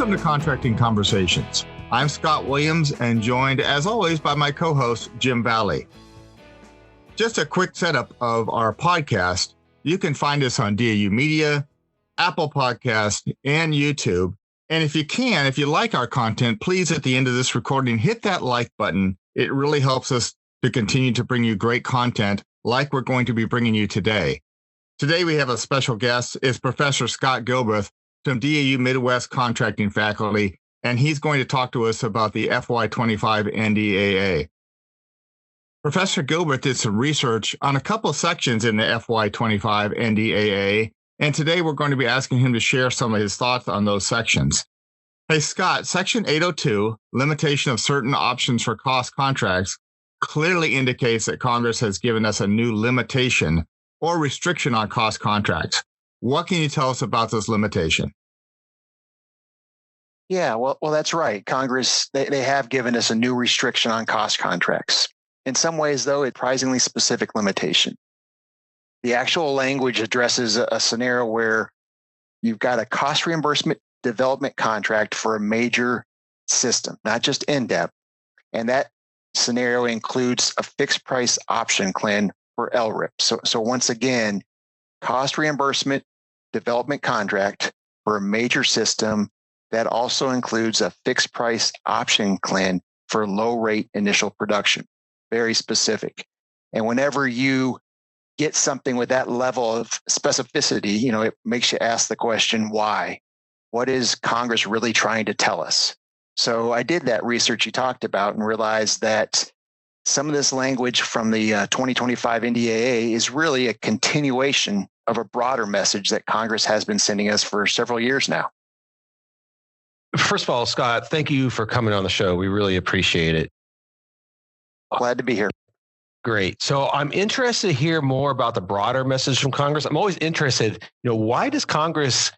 Welcome to Contracting Conversations. I'm Scott Williams and joined, as always, by my co-host, Jim Valley. Just a quick setup of our podcast. You can find us on DAU Media, Apple Podcast, and YouTube. And if you like our content, please, at the end of this recording, hit that like button. It really helps us to continue to bring you great content like we're going to be bringing you today. Today, we have a special guest. It's Professor Scott Gilbreth from DAU Midwest Contracting faculty, and he's going to talk to us about the FY25 NDAA. Professor Gilbreth did some research on a couple sections in the FY25 NDAA, and today we're going to be asking him to share some of his thoughts on those sections. Hey, Scott, Section 802, limitation of certain options for cost contracts, clearly indicates that Congress has given us a new limitation or restriction on cost contracts. What can you tell us about this limitation? Yeah, well, that's right. Congress, they have given us a new restriction on cost contracts. In some ways, though, it's a surprisingly specific limitation. The actual language addresses a scenario where you've got a cost reimbursement development contract for a major system, not just NDAP. And that scenario includes a fixed price option claim for LRIP. So once again, cost reimbursement development contract for a major system that also includes a fixed price option plan for low rate initial production. Very specific. And whenever you get something with that level of specificity, it makes you ask the question, why? What is Congress really trying to tell us? So I did that research you talked about and realized that some of this language from the 2025 NDAA is really a continuation of a broader message that Congress has been sending us for several years now. First of all, Scott, thank you for coming on the show. We really appreciate it. Glad to be here. Great. So I'm interested to hear more about the broader message from Congress. I'm always interested, why does Congress,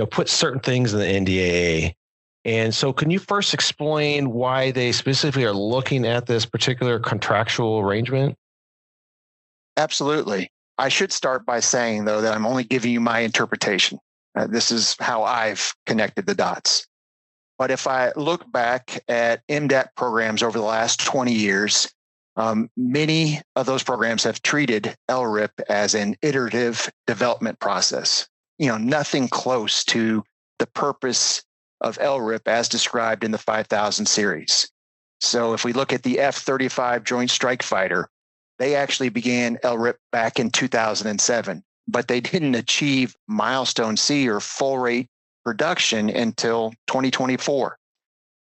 put certain things in the NDAA? And so can you first explain why they specifically are looking at this particular contractual arrangement? Absolutely. I should start by saying, though, that I'm only giving you my interpretation. This is how I've connected the dots. But if I look back at MDAP programs over the last 20 years, many of those programs have treated LRIP as an iterative development process. Nothing close to the purpose of LRIP as described in the 5000 series. So if we look at the F-35 Joint Strike Fighter, they actually began LRIP back in 2007, but they didn't achieve milestone C or full rate production until 2024.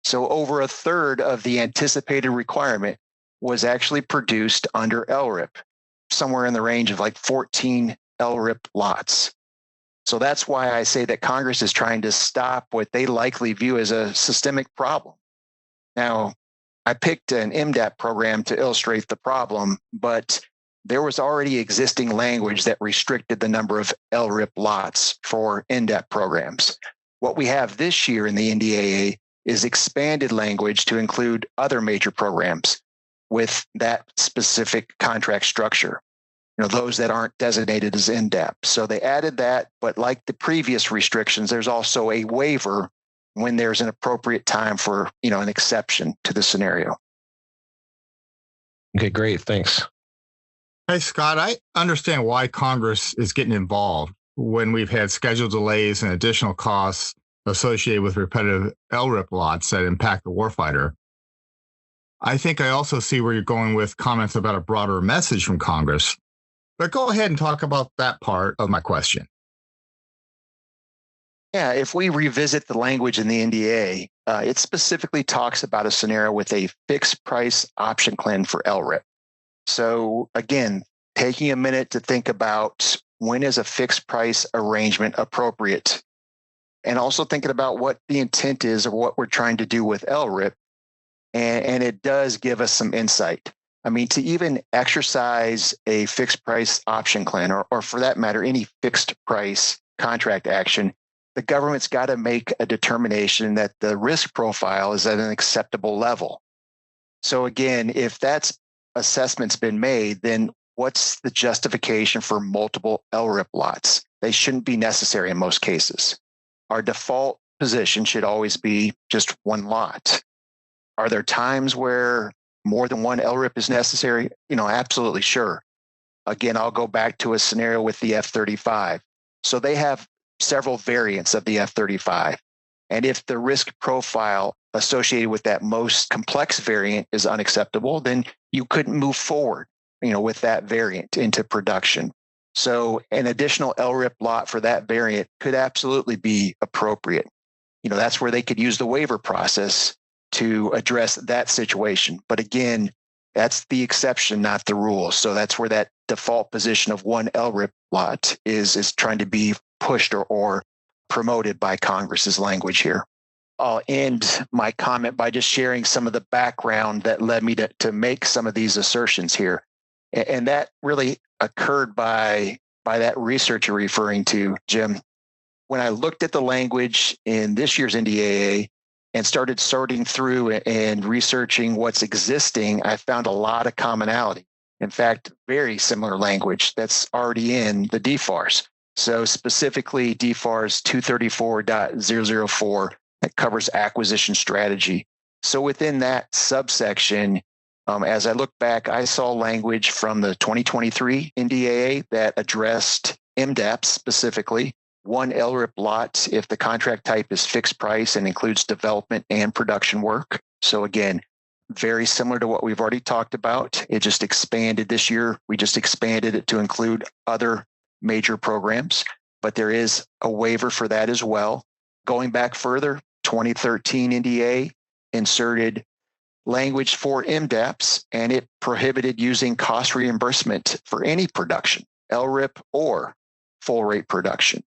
So over a third of the anticipated requirement was actually produced under LRIP, somewhere in the range of like 14 LRIP lots. So that's why I say that Congress is trying to stop what they likely view as a systemic problem. Now, I picked an MDAP program to illustrate the problem, but there was already existing language that restricted the number of LRIP lots for NDAP programs. What we have this year in the NDAA is expanded language to include other major programs with that specific contract structure, those that aren't designated as NDAP. So they added that, but like the previous restrictions, there's also a waiver when there's an appropriate time for, an exception to the scenario. Okay, great. Thanks. Hey, Scott, I understand why Congress is getting involved when we've had schedule delays and additional costs associated with repetitive LRIP lots that impact the warfighter. I think I also see where you're going with comments about a broader message from Congress. But go ahead and talk about that part of my question. Yeah, if we revisit the language in the NDAA, it specifically talks about a scenario with a fixed price option plan for LRIP. So again, taking a minute to think about when is a fixed price arrangement appropriate, and also thinking about what the intent is of what we're trying to do with LRIP. And it does give us some insight. I mean, to even exercise a fixed price option plan, or for that matter, any fixed price contract action, the government's got to make a determination that the risk profile is at an acceptable level. So again, if that assessment's been made, then what's the justification for multiple LRIP lots? They shouldn't be necessary in most cases. Our default position should always be just one lot. Are there times where more than one LRIP is necessary? Absolutely sure. Again, I'll go back to a scenario with the F-35. So they have several variants of the F-35. And if the risk profile associated with that most complex variant is unacceptable, then you couldn't move forward, with that variant into production. So an additional LRIP lot for that variant could absolutely be appropriate. That's where they could use the waiver process to address that situation. But again, that's the exception, not the rule. So that's where that default position of one LRIP lot is trying to be pushed or promoted by Congress's language here. I'll end my comment by just sharing some of the background that led me to make some of these assertions here. And that really occurred by that research you're referring to, Jim. When I looked at the language in this year's NDAA and started sorting through and researching what's existing, I found a lot of commonality. In fact, very similar language that's already in the DFARS. So specifically DFARS 234.004 that covers acquisition strategy. So within that subsection, as I look back, I saw language from the 2023 NDAA that addressed MDAP specifically, one LRIP lot if the contract type is fixed price and includes development and production work. So again, very similar to what we've already talked about. It just expanded this year. We just expanded it to include other major programs, but there is a waiver for that as well. Going back further, 2013 NDA inserted language for MDAPs, and it prohibited using cost reimbursement for any production, LRIP or full rate production.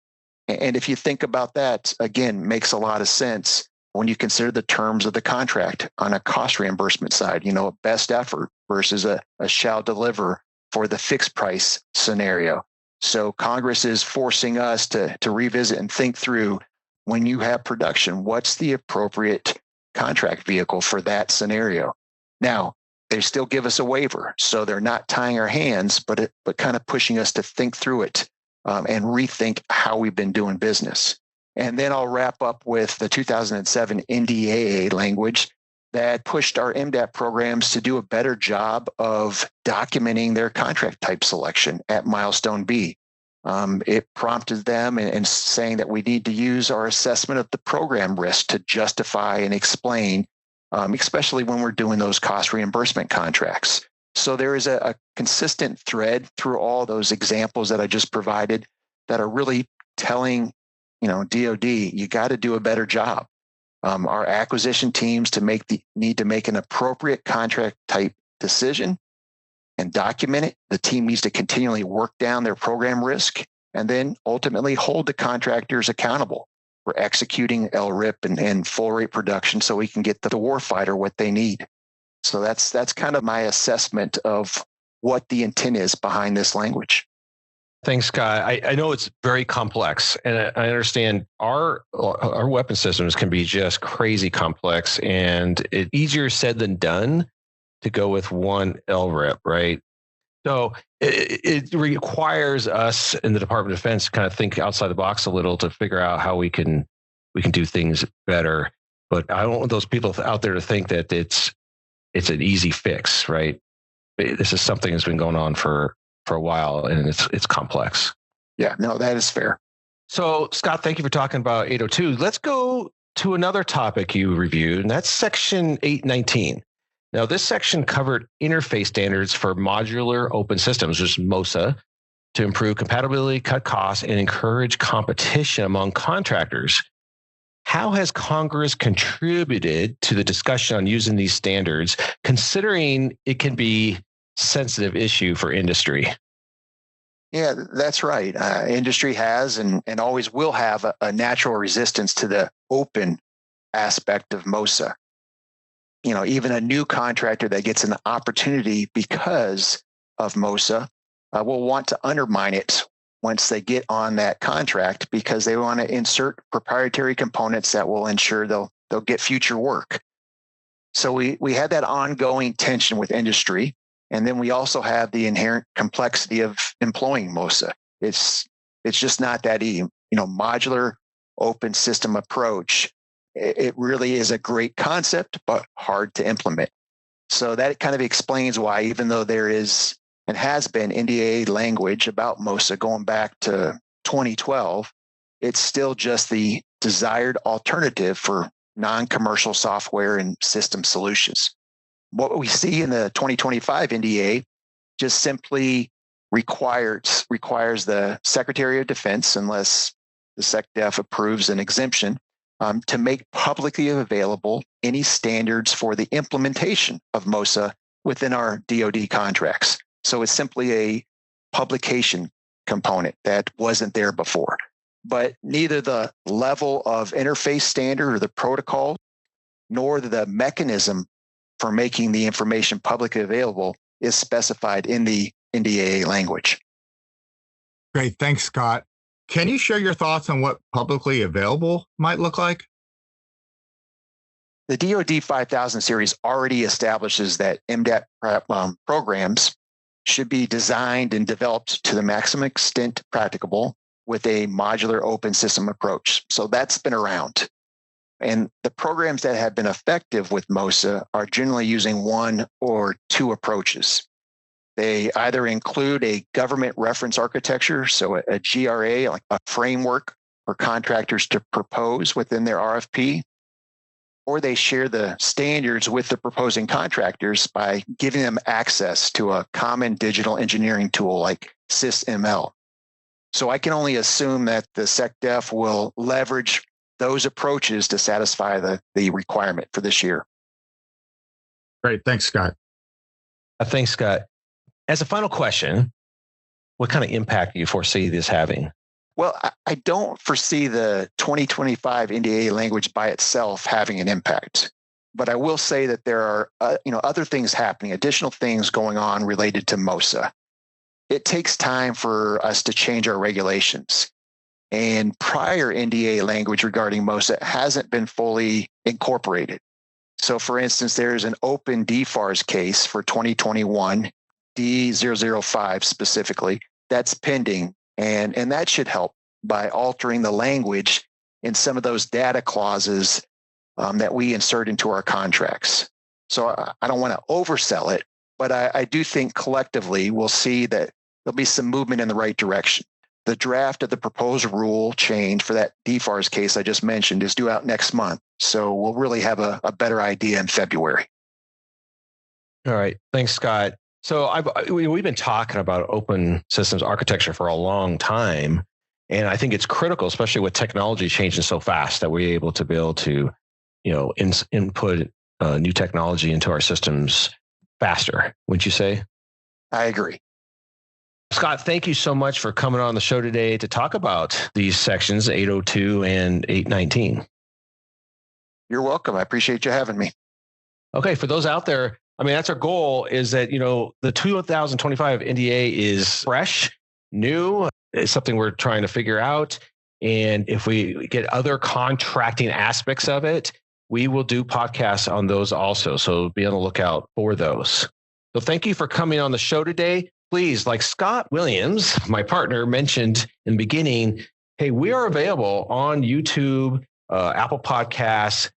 And if you think about that, again, makes a lot of sense when you consider the terms of the contract on a cost reimbursement side, a best effort versus a shall deliver for the fixed price scenario. So Congress is forcing us to revisit and think through, when you have production, what's the appropriate contract vehicle for that scenario? Now, they still give us a waiver, so they're not tying our hands, but kind of pushing us to think through it and rethink how we've been doing business. And then I'll wrap up with the 2007 NDAA language that pushed our MDAP programs to do a better job of documenting their contract type selection at milestone B. It prompted them and saying that we need to use our assessment of the program risk to justify and explain, especially when we're doing those cost reimbursement contracts. So there is a consistent thread through all those examples that I just provided that are really telling, DOD, you got to do a better job. Our acquisition teams need to make an appropriate contract type decision and document it. The team needs to continually work down their program risk and then ultimately hold the contractors accountable for executing LRIP and full rate production so we can get the warfighter what they need. So that's kind of my assessment of what the intent is behind this language. Thanks, Scott. I know it's very complex, and I understand our weapon systems can be just crazy complex, and it's easier said than done to go with one LRIP, right? So it requires us in the Department of Defense to kind of think outside the box a little to figure out how we can do things better. But I don't want those people out there to think that it's an easy fix, right? This is something that's been going on for a while, and it's complex. Yeah, no, that is fair. So, Scott, thank you for talking about 802. Let's go to another topic you reviewed, and that's Section 819. Now, this section covered interface standards for modular open systems, which is MOSA, to improve compatibility, cut costs, and encourage competition among contractors. How has Congress contributed to the discussion on using these standards, considering it can be a sensitive issue for industry? Yeah, that's right. Industry has and always will have a natural resistance to the open aspect of MOSA. Even a new contractor that gets an opportunity because of MOSA will want to undermine it once they get on that contract because they want to insert proprietary components that will ensure they'll get future work. So we had that ongoing tension with industry. And then we also have the inherent complexity of employing MOSA. It's just not that easy. Modular open system approach, it really is a great concept, but hard to implement. So that kind of explains why, even though there is and has been NDAA language about MOSA going back to 2012, it's still just the desired alternative for non-commercial software and system solutions. What we see in the 2025 NDAA just simply requires the Secretary of Defense, unless the SecDef approves an exemption, to make publicly available any standards for the implementation of MOSA within our DoD contracts. So it's simply a publication component that wasn't there before. But neither the level of interface standard or the protocol, nor the mechanism for making the information publicly available is specified in the NDAA language. Great. Thanks, Scott. Can you share your thoughts on what publicly available might look like? The DoD 5000 series already establishes that MDAT programs should be designed and developed to the maximum extent practicable with a modular open system approach. So that's been around. And the programs that have been effective with MOSA are generally using one or two approaches. They either include a government reference architecture, so a GRA, like a framework for contractors to propose within their RFP, or they share the standards with the proposing contractors by giving them access to a common digital engineering tool like SysML. So I can only assume that the SecDef will leverage those approaches to satisfy the requirement for this year. Great. Thanks, Scott. Thanks, Scott. As a final question, what kind of impact do you foresee this having? Well, I don't foresee the 2025 NDAA language by itself having an impact, but I will say that there are other things happening, additional things going on related to MOSA. It takes time for us to change our regulations, and prior NDAA language regarding MOSA hasn't been fully incorporated. So, for instance, there's an open DFARS case for 2021, D005 specifically, that's pending. And that should help by altering the language in some of those data clauses that we insert into our contracts. So I don't want to oversell it, but I do think collectively we'll see that there'll be some movement in the right direction. The draft of the proposed rule change for that DFARS case I just mentioned is due out next month. So we'll really have a better idea in February. All right. Thanks, Scott. So we've been talking about open systems architecture for a long time, and I think it's critical, especially with technology changing so fast, that we're able to build to, input new technology into our systems faster. Wouldn't you say? I agree. Scott, thank you so much for coming on the show today to talk about these sections 802 and 819. You're welcome. I appreciate you having me. Okay, for those out there, that's our goal, is that, the 2025 NDAA is fresh, new. It's something we're trying to figure out. And if we get other contracting aspects of it, we will do podcasts on those also. So be on the lookout for those. So thank you for coming on the show today. Please, like Scott Williams, my partner, mentioned in the beginning, hey, we are available on YouTube, Apple Podcasts.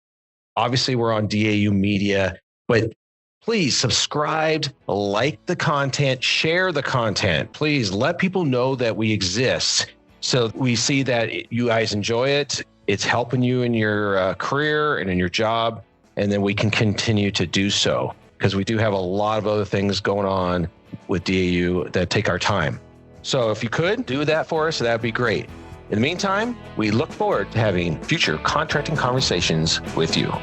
Obviously, we're on DAU Media, but please subscribe, like the content, share the content. Please let people know that we exist, so we see that you guys enjoy it. It's helping you in your career and in your job, and then we can continue to do so, because we do have a lot of other things going on with DAU that take our time. So if you could do that for us, that'd be great. In the meantime, we look forward to having future contracting conversations with you.